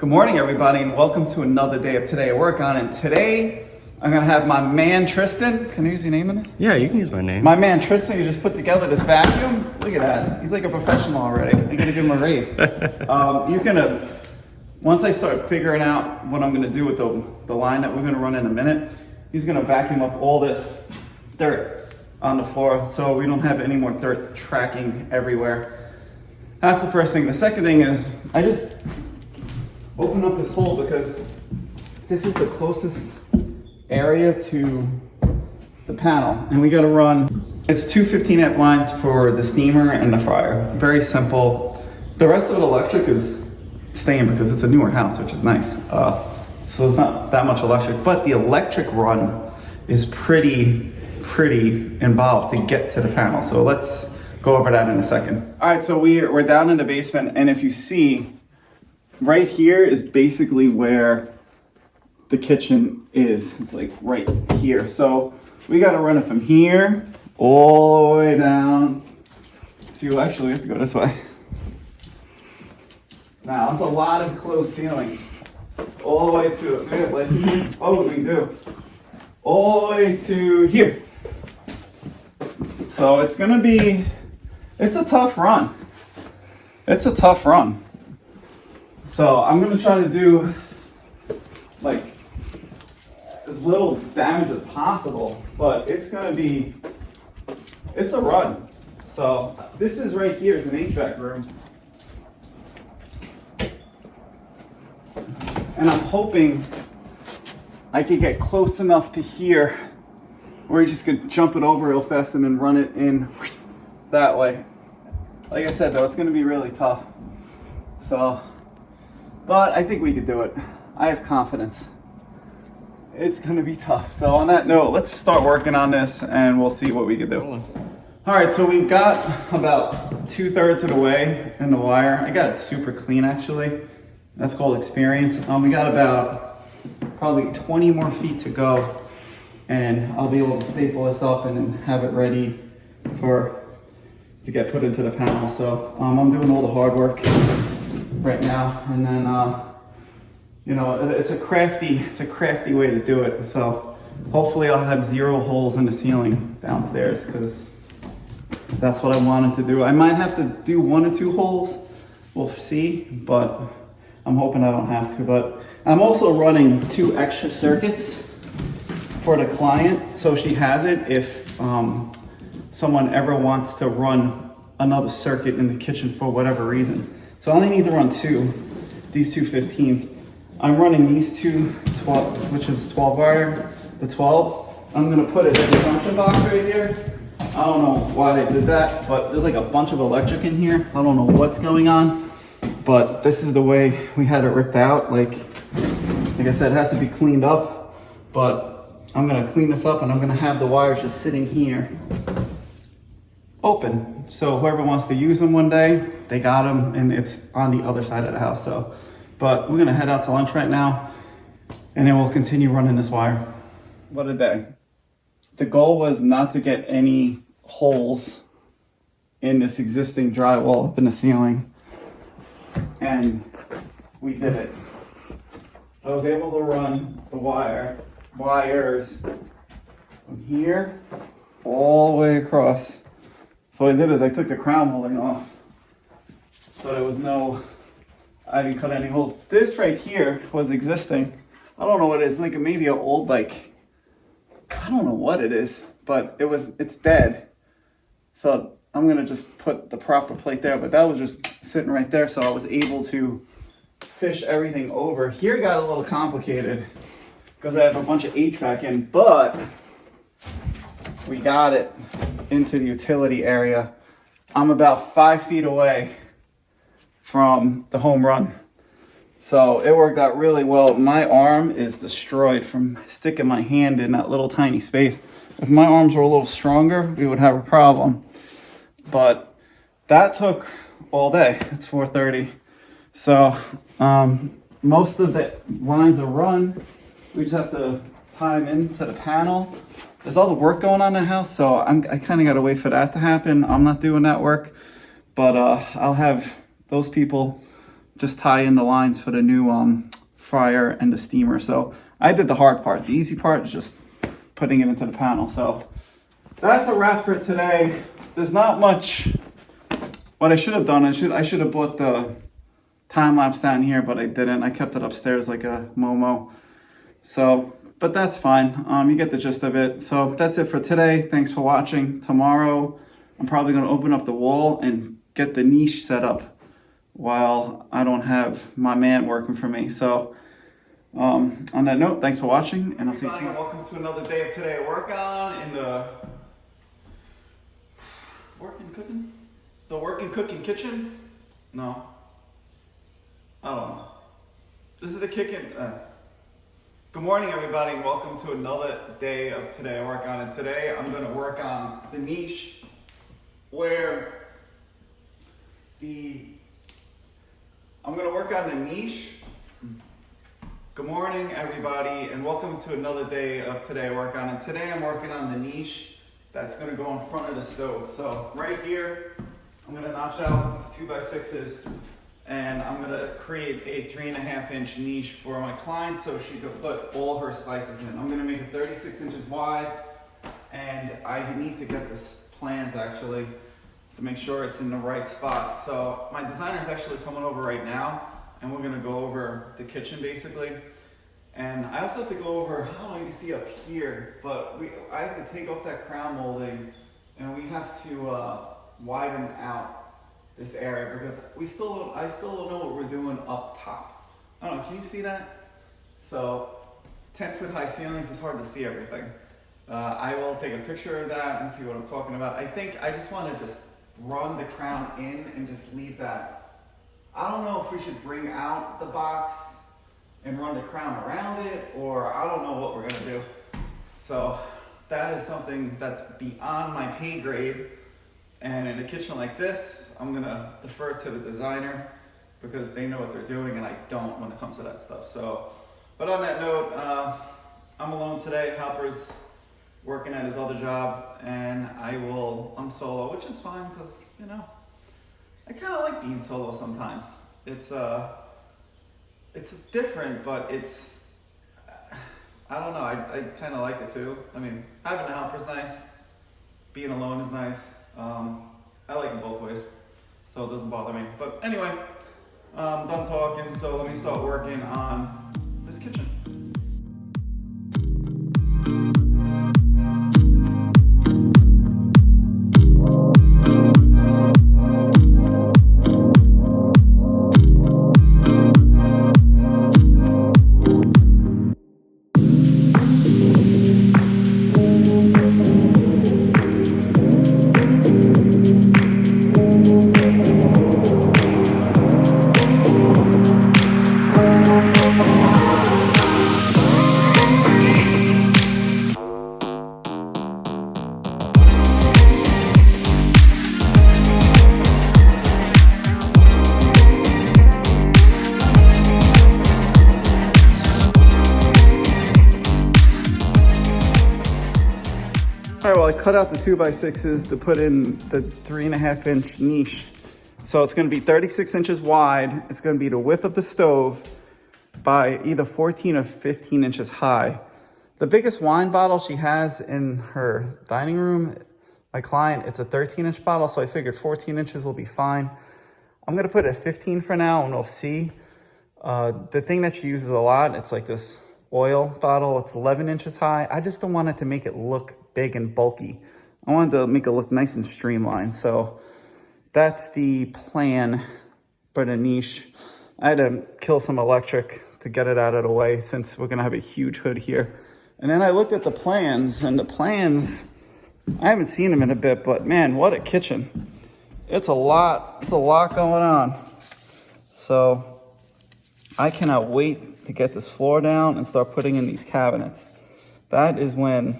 Good morning, everybody, and welcome to another day of Today at Work On. And today, I'm gonna have my man Tristan. Can I use your name in this? Yeah, you can use my name. My man Tristan, he just put together this vacuum. Look at that. He's like a professional already. I'm gonna give him a raise. He's gonna, once I start figuring out what I'm gonna do with the line that we're gonna run in a minute, he's gonna vacuum up all this dirt on the floor so we don't have any more dirt tracking everywhere. That's the first thing. The second thing is, I just open up this hole because this is the closest area to the panel, and we got to run, it's two 15-amp lines for the steamer and the fryer. Very simple. The rest of the electric is staying because it's a newer house, which is nice. So it's not that much electric, but the electric run is pretty involved to get to the panel. So let's go over that in a second. All right, so we're down in the basement, and if you see, right here is basically where the kitchen is. It's like right here. So we got to run it from here all the way down to, actually we have to go this way. Now it's a lot of closed ceiling. All the way to, what we can do? All the way to here. So it's gonna be, it's a tough run. It's a tough run. So I'm gonna try to do like as little damage as possible, but it's gonna be, it's a run. So this is right here is an HVAC room. And I'm hoping I can get close enough to here where you just could jump it over real fast and then run it in that way. Like I said though, it's gonna be really tough. So, but I think we could do it. I have confidence. It's gonna be tough. So on that note, let's start working on this and we'll see what we can do. All right, so we got about 2/3 of the way in the wire. I got it super clean actually. That's called experience. We got about probably 20 more feet to go and I'll be able to staple this up and then have it ready to get put into the panel. So I'm doing all the hard work right now, and then you know, it's a crafty way to do it. So hopefully I'll have 0 holes in the ceiling downstairs because that's what I wanted to do. I might have to do 1 or 2 holes, we'll see, but I'm hoping I don't have to. But I'm also running 2 extra circuits for the client, so she has it if someone ever wants to run another circuit in the kitchen for whatever reason. So I only need to run 2, these 2 15s. I'm running these 2 12, which is 12 wire, the 12s. I'm gonna put it in the junction box right here. I don't know why they did that, but there's like a bunch of electric in here. I don't know what's going on, but this is the way we had it ripped out. Like I said, it has to be cleaned up, but I'm gonna clean this up and I'm gonna have the wires just sitting here open. So whoever wants to use them one day, they got them, and it's on the other side of the house. So, but we're gonna head out to lunch right now and then we'll continue running this wire. What a day. The goal was not to get any holes in this existing drywall up in the ceiling, and we did it. I was able to run the wires from here all the way across. So what I did is I took the crown molding off, so there was no, I didn't cut any holes. This right here was existing. I don't know what it is, like maybe an old, like, I don't know what it is, but it's dead. So I'm gonna just put the proper plate there, but that was just sitting right there, so I was able to fish everything over. Here got a little complicated because I have a bunch of HVAC in, but we got it into the utility area. I'm about 5 feet away from the home run. So it worked out really well. My arm is destroyed from sticking my hand in that little tiny space. If my arms were a little stronger, we would have a problem. But that took all day. It's 4:30. So most of the lines are run. We just have to tie them into the panel. There's all the work going on in the house, so I kind of got to wait for that to happen. I'm not doing that work, but I'll have those people just tie in the lines for the new fryer and the steamer. So I did the hard part. The easy part is just putting it into the panel. So that's a wrap for today. There's not much. What I should have done, I should have bought the time lapse down here, but I didn't. I kept it upstairs like a Momo. So, but that's fine. You get the gist of it. So that's it for today. Thanks for watching. Tomorrow, I'm probably going to open up the wall and get the niche set up while I don't have my man working for me. So on that note, thanks for watching, and I'll see you tomorrow. Welcome to another day of Today at Work On in the working cooking kitchen. No, I don't know. This is the kicking. Good morning, everybody. Welcome to another day of Today at Work On. And today I'm going to work on the niche where Good morning, everybody, and welcome to another day of Today at Work On. And today I'm working on the niche that's going to go in front of the stove. So right here, I'm going to notch out these 2x6s, and I'm going to create a 3.5-inch niche for my client so she could put all her spices in. I'm going to make it 36 inches wide, and I need to get the plans actually to make sure it's in the right spot. So my designer's actually coming over right now, and we're going to go over the kitchen basically. And I also have to go over, I don't know if you can see up here, but I have to take off that crown molding, and we have to widen out this area because I still don't know what we're doing up top. I don't know, can you see that? So 10-foot high ceilings, it's hard to see everything. I will take a picture of that and see what I'm talking about. I think I just want to just run the crown in and just leave that. I don't know if we should bring out the box and run the crown around it, or I don't know what we're gonna do. So that is something that's beyond my pay grade. And in a kitchen like this, I'm gonna defer to the designer because they know what they're doing and I don't when it comes to that stuff. So, but on that note, I'm alone today. Hopper's working at his other job, and I'm solo, which is fine because, you know, I kind of like being solo sometimes. It's different, but it's, I don't know, I kind of like it too. I mean, having a helper's nice, being alone is nice. I like it both ways, so it doesn't bother me. But anyway, I'm done talking, so let me start working on this kitchen. All right, well, I cut out the 2x6s to put in the 3.5-inch niche. So it's gonna be 36 inches wide. It's gonna be the width of the stove by either 14 or 15 inches high. The biggest wine bottle she has in her dining room, my client, it's a 13-inch bottle, so I figured 14 inches will be fine. I'm gonna put it at 15 for now, and we'll see. The thing that she uses a lot, it's like this oil bottle. It's 11 inches high. I just don't want it to make it look big and bulky. I wanted to make it look nice and streamlined. So that's the plan for the niche. I had to kill some electric to get it out of the way since we're gonna have a huge hood here. And then I looked at the plans, and the plans, I haven't seen them in a bit, but man, what a kitchen. It's a lot going on. So I cannot wait to get this floor down and start putting in these cabinets. That is when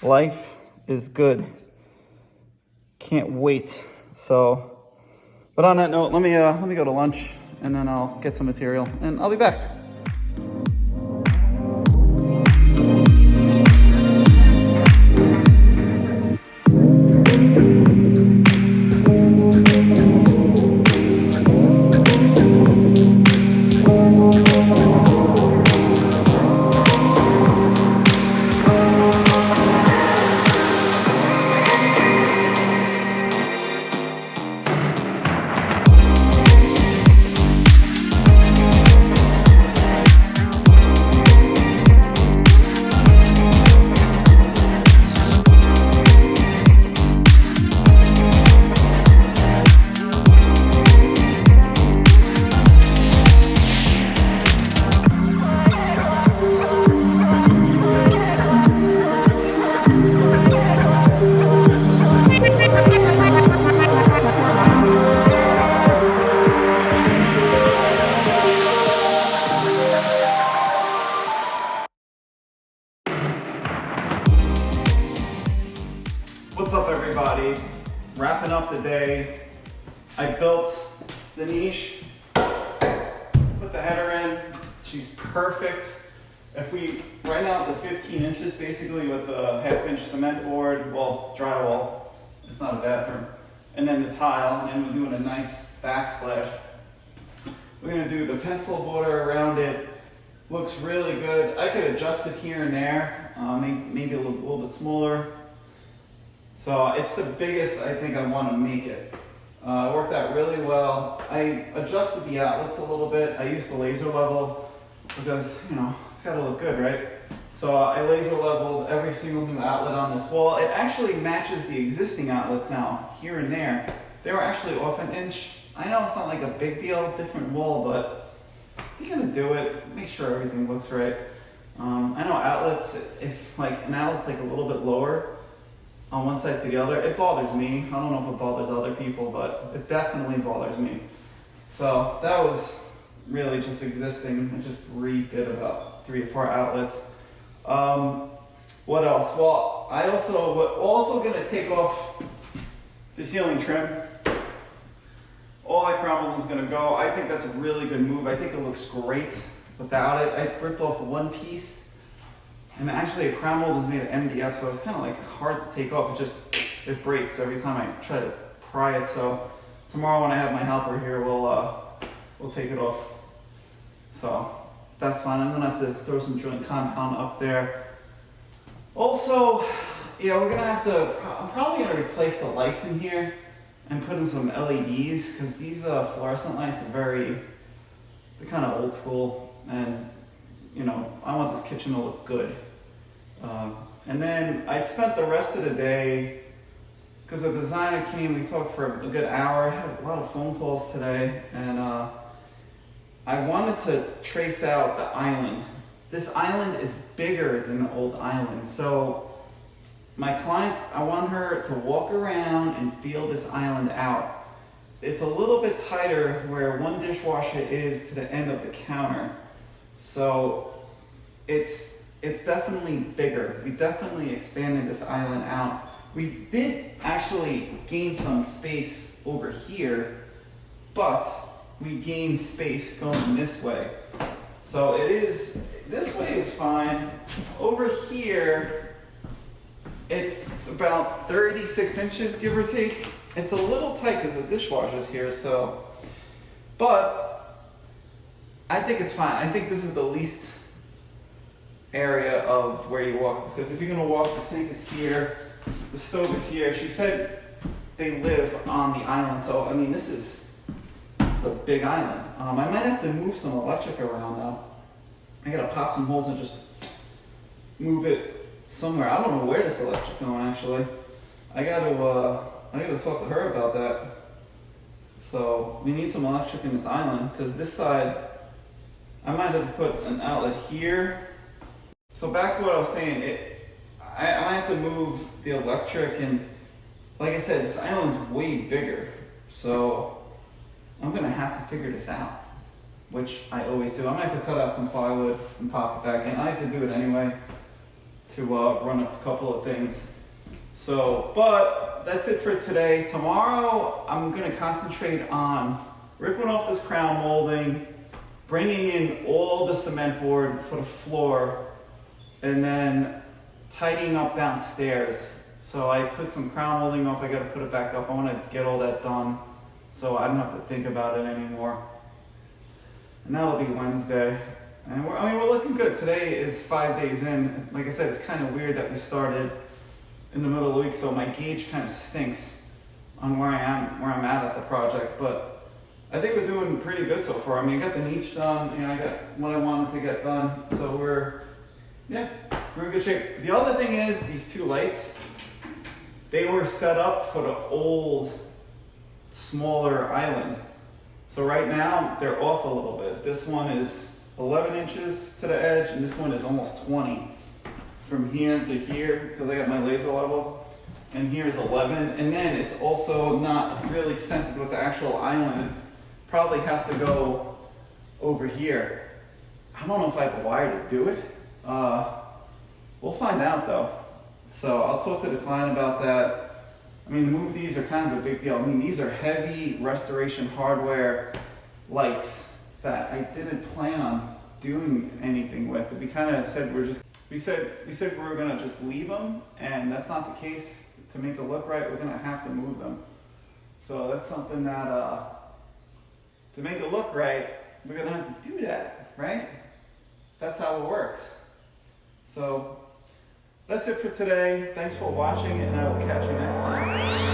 life is good. Can't wait. So, but on that note, let me go to lunch, and then I'll get some material, and I'll be back. off the day. I built the niche, put the header in. She's perfect. Right now it's a 15 inches basically with the 1/2 inch cement board, well, drywall. It's not a bathroom. And then the tile, and then we're doing a nice backsplash. We're gonna do the pencil border around it. Looks really good. I could adjust it here and there, maybe a little bit smaller. So it's the biggest I think I want to make it. It worked out really well. I adjusted the outlets a little bit. I used the laser level because, you know, it's got to look good, right? So I laser leveled every single new outlet on this wall. It actually matches the existing outlets now, here and there. They were actually off an inch. I know it's not like a big deal, different wall, but you're gonna do it. Make sure everything looks right. I know outlets, if like an outlet's like a little bit lower on one side to the other, it bothers me. I don't know if it bothers other people, but it definitely bothers me. So that was really just existing. I just redid about 3 to 4 outlets. What else? Well, I also gonna take off the ceiling trim. All that crown molding is gonna go. I think that's a really good move. I think it looks great without it. I ripped off one piece, and actually a crown mold is made of MDF, so it's kind of like hard to take off. It breaks every time I try to pry it. So tomorrow when I have my helper here, we'll take it off. So that's fine. I'm gonna have to throw some joint compound up there. Also, yeah, we're gonna have to. I'm probably gonna replace the lights in here and put in some LEDs, because these fluorescent lights are they're kind of old school, and you know, I want this kitchen to look good. And then I spent the rest of the day, because the designer came, we talked for a good hour. I had a lot of phone calls today, and I wanted to trace out the island. This island is bigger than the old island, so my clients, I want her to walk around and feel this island out. It's a little bit tighter where one dishwasher is to the end of the counter. So it's definitely bigger. We definitely expanded this island out. We did actually gain some space over here, but we gained space going this way. So this way is fine. Over here, it's about 36 inches, give or take. It's a little tight because the dishwasher's here, so. But I think it's fine. I think this is the least area of where you walk, because if you're gonna walk, the sink is here, the stove is here. She said they live on the island, so I mean, it's a big island. I might have to move some electric around though. I gotta pop some holes and just move it somewhere. I don't know where this electric going actually. I gotta talk to her about that. So we need some electric in this island, because this side, I might have to put an outlet here. So back to what I was saying, I might have to move the electric, and like I said, this island's way bigger. So I'm gonna have to figure this out, which I always do. I'm gonna have to cut out some plywood and pop it back in. I have to do it anyway to run a couple of things. So, but that's it for today. Tomorrow, I'm gonna concentrate on ripping off this crown molding, bringing in all the cement board for the floor, and then tidying up downstairs. So I took some crown molding off, I gotta put it back up. I wanna get all that done so I don't have to think about it anymore. And that'll be Wednesday. And we're looking good. Today is 5 days in. Like I said, it's kind of weird that we started in the middle of the week, so my gauge kind of stinks on where I'm at the project. But I think we're doing pretty good so far. I mean, I got the niche done, and I got what I wanted to get done. So we're in good shape. The other thing is, these 2 lights, they were set up for the old, smaller island. So right now, they're off a little bit. This one is 11 inches to the edge, and this one is almost 20 from here to here, because I got my laser level, and here's 11. And then it's also not really centered with the actual island. It probably has to go over here. I don't know if I have a wire to do it. We'll find out though. So I'll talk to the client about that. I mean, move these are kind of a big deal. I mean, these are heavy restoration hardware lights that I didn't plan on doing anything with. We kind of said we said we were gonna just leave them, and that's not the case. To make it look right, we're gonna have to move them. So that's something that to make it look right, we're gonna have to do that, right? That's how it works. So that's it for today. Thanks for watching, and I will catch you next time.